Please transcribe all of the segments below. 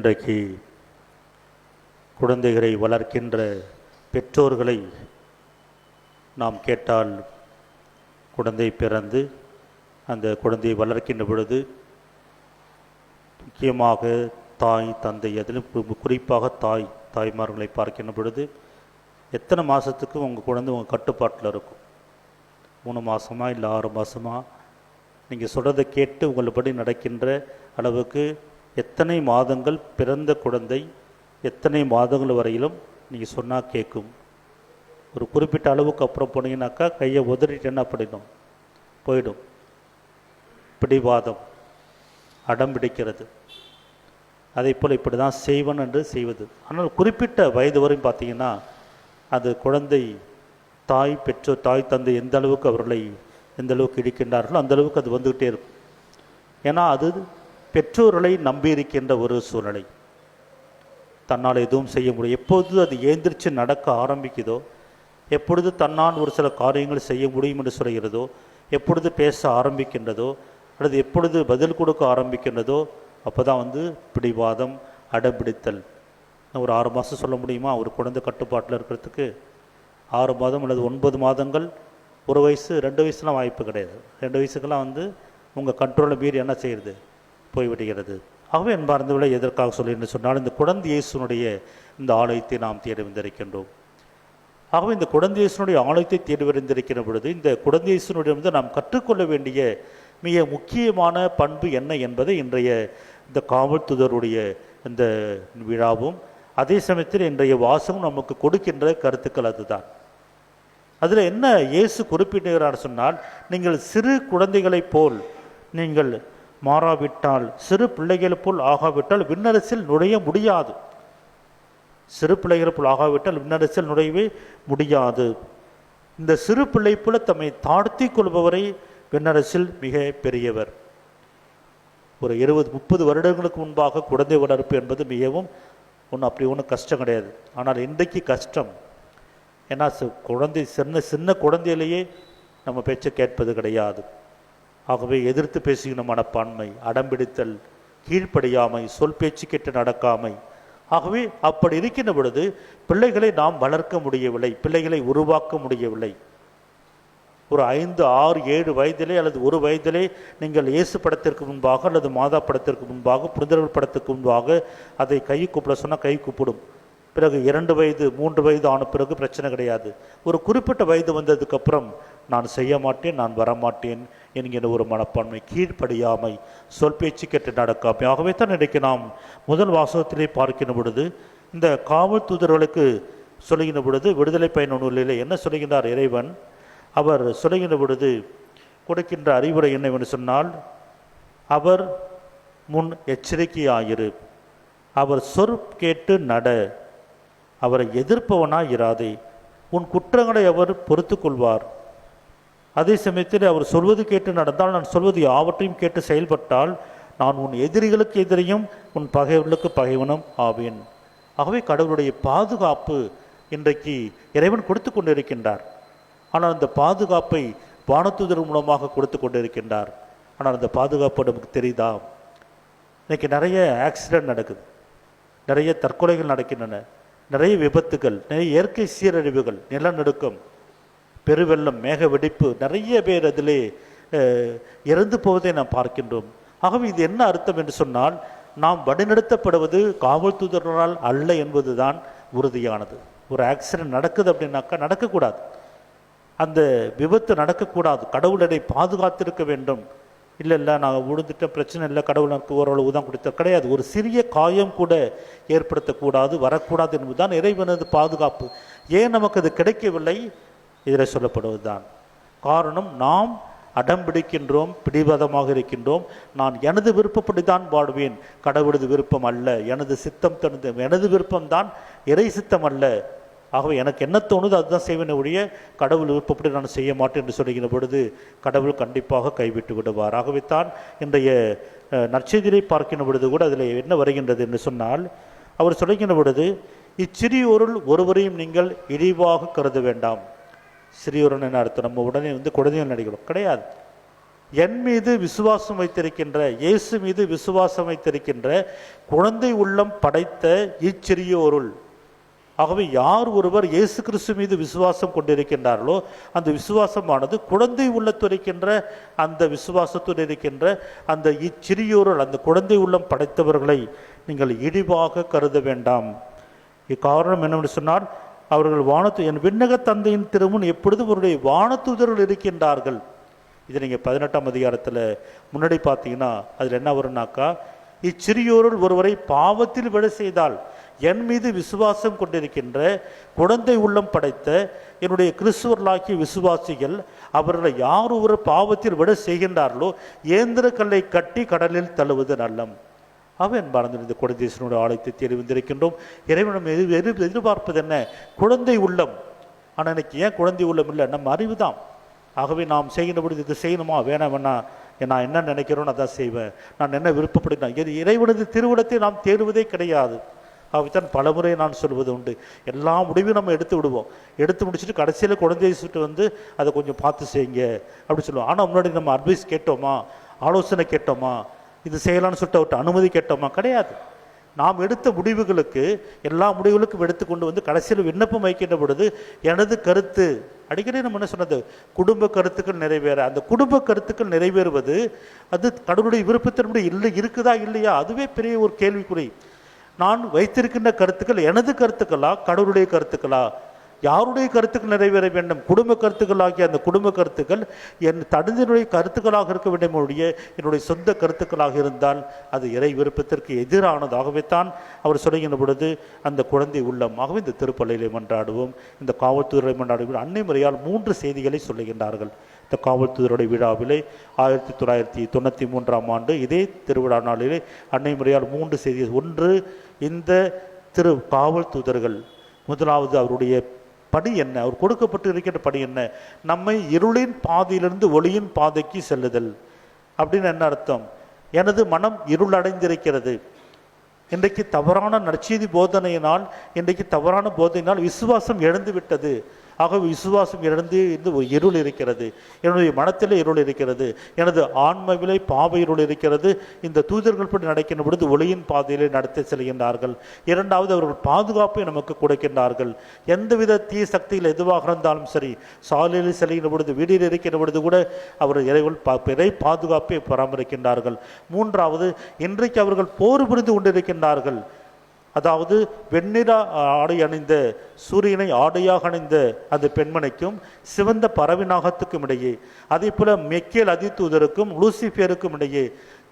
இன்றைக்கு குழந்தைகளை வளர்க்கின்ற பெற்றோர்களை நாம் கேட்டால், குழந்தை பிறந்து அந்த குழந்தையை வளர்க்கின்ற பொழுது முக்கியமாக தாய் தந்தை, அதிலும் குறிப்பாக தாய்மார்களை பார்க்கின்ற பொழுது எத்தனை மாதத்துக்கு உங்கள் குழந்தை உங்கள் கட்டுப்பாட்டில் இருக்கும்? 3 மாதமா இல்லை 6 மாதமா? நீங்கள் சொல்கிறத கேட்டு உங்கள்படி நடக்கின்ற அளவுக்கு எத்தனை மாதங்கள் பிறந்த குழந்தை எத்தனை மாதங்கள் வரையிலும் நீங்கள் சொன்னால் கேட்கும். ஒரு குறிப்பிட்ட அளவுக்கு அப்புறம் போனீங்கன்னாக்கா கையை உதறிட்டு என்ன பண்ணிடும்? போயிடும். பிடிவாதம், அடம் பிடிக்கிறது. அதே போல் இப்படி தான் செய்வன் என்று செய்வது. ஆனால் குறிப்பிட்ட வயது வரையும் பார்த்தீங்கன்னா அது குழந்தை பெற்றோர் தாய் தந்தை எந்த அளவுக்கு அவர்களை எந்த அளவுக்கு இடிக்கின்றார்களோ அந்த அளவுக்கு அது வந்துக்கிட்டே இருக்கும். ஏன்னா அது பெற்றோர்களை நம்பியிருக்கின்ற ஒரு சூழ்நிலை. தன்னால் எதுவும் செய்ய முடியும். எப்பொழுது அது ஏந்திரிச்சு நடக்க ஆரம்பிக்குதோ, எப்பொழுது தன்னால் ஒரு சில காரியங்கள் செய்ய முடியும் என்று சொல்கிறதோ, எப்பொழுது பேச ஆரம்பிக்கின்றதோ அல்லது எப்பொழுது பதில் கொடுக்க ஆரம்பிக்கின்றதோ அப்போ தான் பிடிவாதம், அடம்பிடித்தல். ஒரு 6 மாதம் சொல்ல முடியுமா ஒரு குழந்தை கட்டுப்பாட்டில் இருக்கிறதுக்கு? 6 மாதம் அல்லது 9 மாதங்கள், 1 வயசு 2 வயசுலாம் வாய்ப்பு கிடையாது. 2 வயசுக்கெல்லாம் உங்கள் கண்ட்ரோலை மீறி என்ன செய்கிறது? போய்விடுகிறது. ஆகவே என்பார்ந்தவளை எதற்காக சொல்லின்னு சொன்னால், இந்த குழந்தை இயேசுனுடைய இந்த ஆலயத்தை நாம் தேடி வந்திருக்கின்றோம். ஆகவே இந்த குழந்தை இயேசுனுடைய ஆலயத்தை தேடி வந்திருக்கிற பொழுது இந்த குழந்தை இயேசுனுடைய நாம் கற்றுக்கொள்ள வேண்டிய மிக முக்கியமான பண்பு என்ன என்பதை இன்றைய இந்த காவல்துறையுடைய இந்த விழாவும் அதே சமயத்தில் இன்றைய வாசமும் நமக்கு கொடுக்கின்ற கருத்துக்கள் அதுதான். அதில் என்ன இயேசு குறிப்பிடுகிறார் சொன்னால், நீங்கள் சிறு குழந்தைகளைப் போல் நீங்கள் மாறாவிட்டால், சிறு பிள்ளைகள் போல் ஆகாவிட்டால் விண்ணரசில் நுழைய முடியாது. சிறு பிள்ளைகள் போல் ஆகாவிட்டால் விண்ணரசில் நுழையவே முடியாது. இந்த சிறு பிள்ளை போல தம்மை தாழ்த்தி கொள்பவரை விண்ணரசில் மிக பெரியவர். ஒரு 20-30 வருடங்களுக்கு முன்பாக குழந்தை வளர்ப்பு என்பது மிகவும் அப்படி ஒன்றும் கஷ்டம் கிடையாது. ஆனால் இன்றைக்கு கஷ்டம். ஏன்னா குழந்தை சின்ன குழந்தையிலேயே நம்ம பேச்சை கேட்பது கிடையாது. ஆகவே எதிர்த்து பேசுகிற மனப்பான்மை, அடம்பிடித்தல், கீழ்ப்படியாமை, சொல் பேச்சு கேட்டு நடக்காமை. ஆகவே அப்படி இருக்கின்ற பொழுது பிள்ளைகளை நாம் வளர்க்க முடியவில்லை, பிள்ளைகளை உருவாக்க முடியவில்லை. ஒரு 5, 6, 7 வயதிலே அல்லது 1 வயதிலே நீங்கள் இயேசு படத்திற்கு முன்பாக அல்லது மாதா படத்திற்கு முன்பாக, புனிதர்கள் படத்துக்கு முன்பாக அதை கை கூப்பிட சொன்னால் கை கூப்பிடும். பிறகு 2 வயது 3 வயது ஆன பிறகு பிரச்சனை கிடையாது. ஒரு குறிப்பிட்ட வயது வந்ததுக்கப்புறம் நான் செய்ய மாட்டேன், நான் வரமாட்டேன் என்கிற ஒரு மனப்பான்மை, கீழ்ப்படியாமை, சொல் பேச்சு கேட்டு நடக்காமை. ஆகவே தான் இன்றைக்கு நாம் முதல் வாசகத்திலே பார்க்கின்ற பொழுது இந்த காவல் தூதர்களுக்கு சொல்லுகின்ற பொழுது விடுதலை பயண நூலிலே என்ன சொல்லுகின்றார் இறைவன்? அவர் சொல்லுகின்ற பொழுது கொடுக்கின்ற அறிவுரை என்னவென்று சொன்னால், அவர் முன் எச்சரிக்கையாயிரு, அவர் சொற் கேட்டு நட, அவரை எதிர்ப்பவனாய் இராதே, உன் குற்றங்களை அவர் பொறுத்து கொள்வார். அதே சமயத்தில் அவர் சொல்வது கேட்டு நடந்தால், நான் சொல்வது யாவற்றையும் கேட்டு செயல்பட்டால், நான் உன் எதிரிகளுக்கு எதிரியும் உன் பகைவர்களுக்கு பகைவனும் ஆவேன். ஆகவே கடவுளுடைய பாதுகாப்பு இன்றைக்கு இறைவன் கொடுத்து கொண்டிருக்கின்றார். ஆனால் அந்த பாதுகாப்பை வானதூதர் மூலமாக கொடுத்து கொண்டிருக்கின்றார். ஆனால் அந்த பாதுகாப்பு நமக்கு தெரியுதா? இன்றைக்கி நிறைய ஆக்சிடென்ட் நடக்குது, நிறைய தற்கொலைகள் நடக்கின்றன, நிறைய விபத்துகள், நிறைய இயற்கை சீரழிவுகள், நிலநடுக்கம், பெருவெள்ளம், மேக வெடிப்பு, நிறைய பேர் அதிலே இறந்து போவதை நாம் பார்க்கின்றோம். ஆகவே இது என்ன அர்த்தம் என்று சொன்னால், நாம் வழிநடத்தப்படுவது காவல் தூதர்களால் அல்ல என்பது தான் உறுதியானது. ஒரு ஆக்சிடென்ட் நடக்குது அப்படின்னாக்கா நடக்கக்கூடாது, அந்த விபத்து நடக்கக்கூடாது. கடவுளை பாதுகாத்திருக்க வேண்டும். இல்லை நான் விழுந்துட்ட பிரச்சனை இல்லை, கடவுள் எனக்கு ஓரளவு தான் கொடுத்த கிடையாது. ஒரு சிறிய காயம் கூட ஏற்படுத்தக்கூடாது, வரக்கூடாது என்பதுதான் இறைவனது பாதுகாப்பு. ஏன் நமக்கு அது கிடைக்கவில்லை? இதில் சொல்லப்படுவது தான் காரணம். நாம் அடம் பிடிக்கின்றோம், பிடிவாதமாக இருக்கின்றோம். நான் எனது விருப்பப்படி தான் வாழ்வேன், கடவுளது விருப்பம் அல்ல, எனது சித்தம் தனது, எனது விருப்பம்தான் இறை சித்தம் அல்ல. ஆகவே எனக்கு என்ன தோணுது அதுதான் செய்வேன் ஒழிய கடவுள் விருப்பப்படி நான் செய்ய மாட்டேன் என்று சொல்லுகிற பொழுது கடவுள் கண்டிப்பாக கைவிட்டு விடுவார். ஆகவே தான் இன்றைய நற்செய்தியை பார்க்கின்ற பொழுது கூட அதில் என்ன வருகின்றது என்று சொன்னால், அவர் சொல்லுகின்ற பொழுது, இச்சிறியோருள் ஒருவரையும் நீங்கள் இழிவாக கருத வேண்டாம். சிறியோருன்னு என்ன அர்த்தம்? நம்ம உடனே குழந்தைகள் நினைக்கிறோம் கிடையாது. என் மீது விசுவாசம் வைத்திருக்கின்ற, இயேசு மீது விசுவாசம் வைத்திருக்கின்ற குழந்தை உள்ளம் படைத்த இச்சிறியோருள். ஆகவே யார் ஒருவர் இயேசு கிறிஸ்து மீது விசுவாசம் கொண்டிருக்கின்றார்களோ அந்த விசுவாசமானது குழந்தை உள்ளத்துரைக்கின்ற அந்த விசுவாசத்துடன் இருக்கின்ற அந்த இச்சிறியோருள், அந்த குழந்தை உள்ளம் படைத்தவர்களை நீங்கள் இழிவாக கருத வேண்டாம். இக்காரணம் என்னவென்று சொன்னால், அவர்கள் என் விண்ணக தந்தையின் திருமுன் எப்பொழுதும் அவருடைய வானதூதர்கள் இருக்கின்றார்கள். இது நீங்கள் 18ஆம் அதிகாரத்தில் முன்னாடி பார்த்தீங்கன்னா அதில் என்ன வரும்னாக்கா, இச்சிறியோருள் ஒருவரை பாவத்தில் விட செய்தால் என் மீது விசுவாசம் கொண்டிருக்கின்ற குழந்தை உள்ளம் படைத்த என்னுடைய கிறிஸ்துவர்களாகிய விசுவாசிகள் அவர்களை யார் ஒரு பாவத்தில் விட செய்கின்றார்களோ ஏந்திர கல்லை கட்டி கடலில் தள்ளுவது நல்லம். அவன் பாரந்த இந்த குழந்தைசனுடைய ஆலயத்தை தேடி வந்திருக்கின்றோம். இறைவனம் எதிர்பார்ப்பது என்ன? குழந்தை உள்ளம். ஆனால் எனக்கு ஏன் குழந்தை உள்ளம் இல்லை? நம்ம அறிவு தான். ஆகவே நாம் செய்கின்ற பொழுது இது செய்யணுமா வேணாம், நான் என்ன நினைக்கிறோன்னு அதான் செய்வேன், நான் என்ன விருப்பப்படுகிறேன். இது இறைவனது திருவிடத்தை நாம் தேடுவதே கிடையாது. அவைத்தான் பலமுறை நான் சொல்வது உண்டு. எல்லா முடிவையும் நம்ம எடுத்து விடுவோம். எடுத்து முடிச்சுட்டு கடைசியில் குழந்தையை சுட்டு வந்து அதை கொஞ்சம் பார்த்து செய்யுங்க அப்படி சொல்லுவோம். ஆனால் முன்னாடி நம்ம அட்வைஸ் கேட்டோமா, ஆலோசனை கேட்டோமா, இது செய்யலாம்னு சொல்லிட்டு அவர்கிட்ட அனுமதி கேட்டோமா? கிடையாது. நாம் எடுத்த முடிவுகளுக்கு, எல்லா முடிவுகளுக்கும் எடுத்துக்கொண்டு வந்து கடைசியில் விண்ணப்பம் வைக்கின்ற பொழுது எனது கருத்து, அடிக்கடி நம்ம என்ன சொன்னது, குடும்ப கருத்துக்கள் நிறைவேற, அந்த குடும்ப கருத்துக்கள் நிறைவேறுவது அது கடவுளுடைய விருப்பத்தினுடைய இருக்குதா இல்லையா, அதுவே பெரிய ஒரு கேள்விக்குறி. நான் வைத்திருக்கின்ற கருத்துக்கள் எனது கருத்துக்களா, கடவுளுடைய கருத்துக்களா? யாருடைய கருத்துக்கள் நிறைவேற வேண்டும்? குடும்ப கருத்துக்களாகிய அந்த குடும்ப கருத்துக்கள் என் தடுதினுடைய கருத்துக்களாக இருக்க வேண்டும். என்னுடைய சொந்த கருத்துக்களாக இருந்தால் அது இறை விருப்பத்திற்கு எதிரானதாகவே தான் அவர் சொல்லுகின்ற பொழுது அந்த குழந்தை உள்ளமாகவே இந்த திருப்பள்ளியிலே மன்றாடுவோம், இந்த காவல்துறை மன்றாடுவோம். அன்னை மரியாள் 3 செய்திகளை சொல்லுகின்றார்கள். இந்த காவல்துறையுடைய விழாவிலே 1993ஆம் ஆண்டு இதே திருவிழா நாளிலே அன்னை மரியாள் 3 செய்திகள். ஒன்று, இந்த காவல் தூதர்கள் முதலாவது அவருடைய பணி என்ன, அவர் கொடுக்கப்பட்டு இருக்கின்ற பணி என்ன? நம்மை இருளின் பாதையிலிருந்து ஒளியின் பாதைக்கு செல்லுதல். அப்படின்னு என்ன அர்த்தம்? எனது மனம் இருளடைந்திருக்கிறது. இன்றைக்கு தவறான நற்செய்தி போதனையினால், இன்றைக்கு தவறான போதனையினால் விசுவாசம் இழந்து விட்டது. ஆகவே விசுவாசம் இழந்து ஒரு இருள் இருக்கிறது, என்னுடைய மனத்திலே இருள் இருக்கிறது, எனது ஆன்மாவிலே பாவ இருள் இருக்கிறது. இந்த தூதர்கள் படி நடக்கின்ற பொழுது ஒளியின் பாதையிலே நடத்தி செல்கின்றார்கள். இரண்டாவது, அவர்கள் பாதுகாப்பை நமக்கு கொடுக்கின்றார்கள். எந்தவித தீய சக்தியில் எதுவாக இருந்தாலும் சரி, சாலையில் செல்கின்ற பொழுது, வீடில் இருக்கின்ற பொழுது கூட அவர் இறை பாதுகாப்பை பராமரிக்கின்றார்கள். மூன்றாவது, இன்றைக்கு அவர்கள் போர் புரிந்து கொண்டிருக்கின்றார்கள். அதாவது வெண்ணிற ஆடை அணிந்த, சூரியனை ஆடையாக அணிந்த அந்த பெண்மணிக்கும் சிவந்த பறவைநாகத்துக்கும் இடையே, அதே போல மெக்கேல் அதிதூதருக்கும் லூசிஃபேருக்கும் இடையே,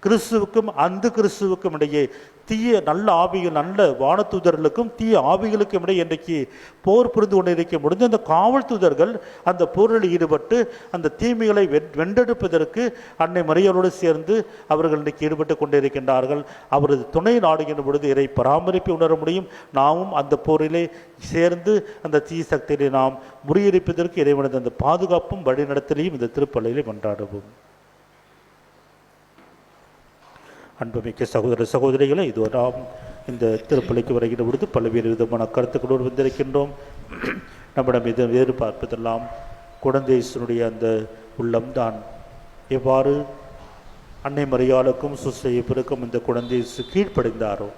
கிறிஸ்துவுக்கும் அந்த கிறிஸ்துவுக்கும் இடையே, தீய நல்ல ஆவிகள், நல்ல வானதூதர்களுக்கும் தீய ஆவிகளுக்கும் இடையே இன்றைக்கு போர் புரிந்து கொண்டிருக்க முடிந்து அந்த காவல் தூதர்கள் அந்த போரில் ஈடுபட்டு அந்த தீமைகளை வென்றெடுப்பதற்கு அன்னை மரியாளோடு சேர்ந்து அவர்கள் இன்றைக்கு ஈடுபட்டு கொண்டிருக்கின்றார்கள். அவரது துணை நாடுகின்ற பொழுது இறை பராமரிப்பை உணர முடியும். நாமும் அந்த போரிலே சேர்ந்து அந்த தீய சக்தியை நாம் முறியடிப்பதற்கு இறைவனது அந்த பாதுகாப்பும் வழிநடத்தலையும் இந்த திருப்பள்ளியிலே கொண்டாடுவோம். அன்புமிக்க சகோதர சகோதரிகளை, இதுவரை இந்த திருப்பலிக்கு வருகின்ற பொழுது பல்வேறு விதமான கருத்துக்களோடு வந்திருக்கின்றோம். நம்மிடம் இதை எதிர்பார்ப்பதெல்லாம் குழந்தையினுடைய அந்த உள்ளம்தான். எவ்வாறு அன்னை மரியாளுக்கும் சுசையப்பிற்கும் இந்த குழந்தை கீழ்ப்படைந்தாரோ,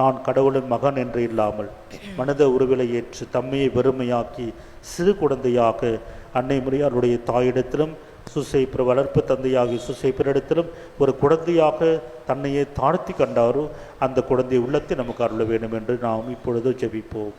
நான் கடவுளின் மகன் என்று இல்லாமல் மனித உருவிலை ஏற்று தம்மையை வெறுமையாக்கி சிறு குழந்தையாக அன்னை மரியாளுடைய தாயிடத்திலும் சுசைப்பிற வளர்ப்பு தந்தையாகி சுசைப்பிரிடத்திலும் ஒரு குழந்தையாக தன்னையே தாழ்த்தி கண்டாரோ அந்த குழந்தை உள்ளத்தை நமக்கு அருள வேண்டும் என்று நாம் இப்பொழுது ஜெபிப்போம்.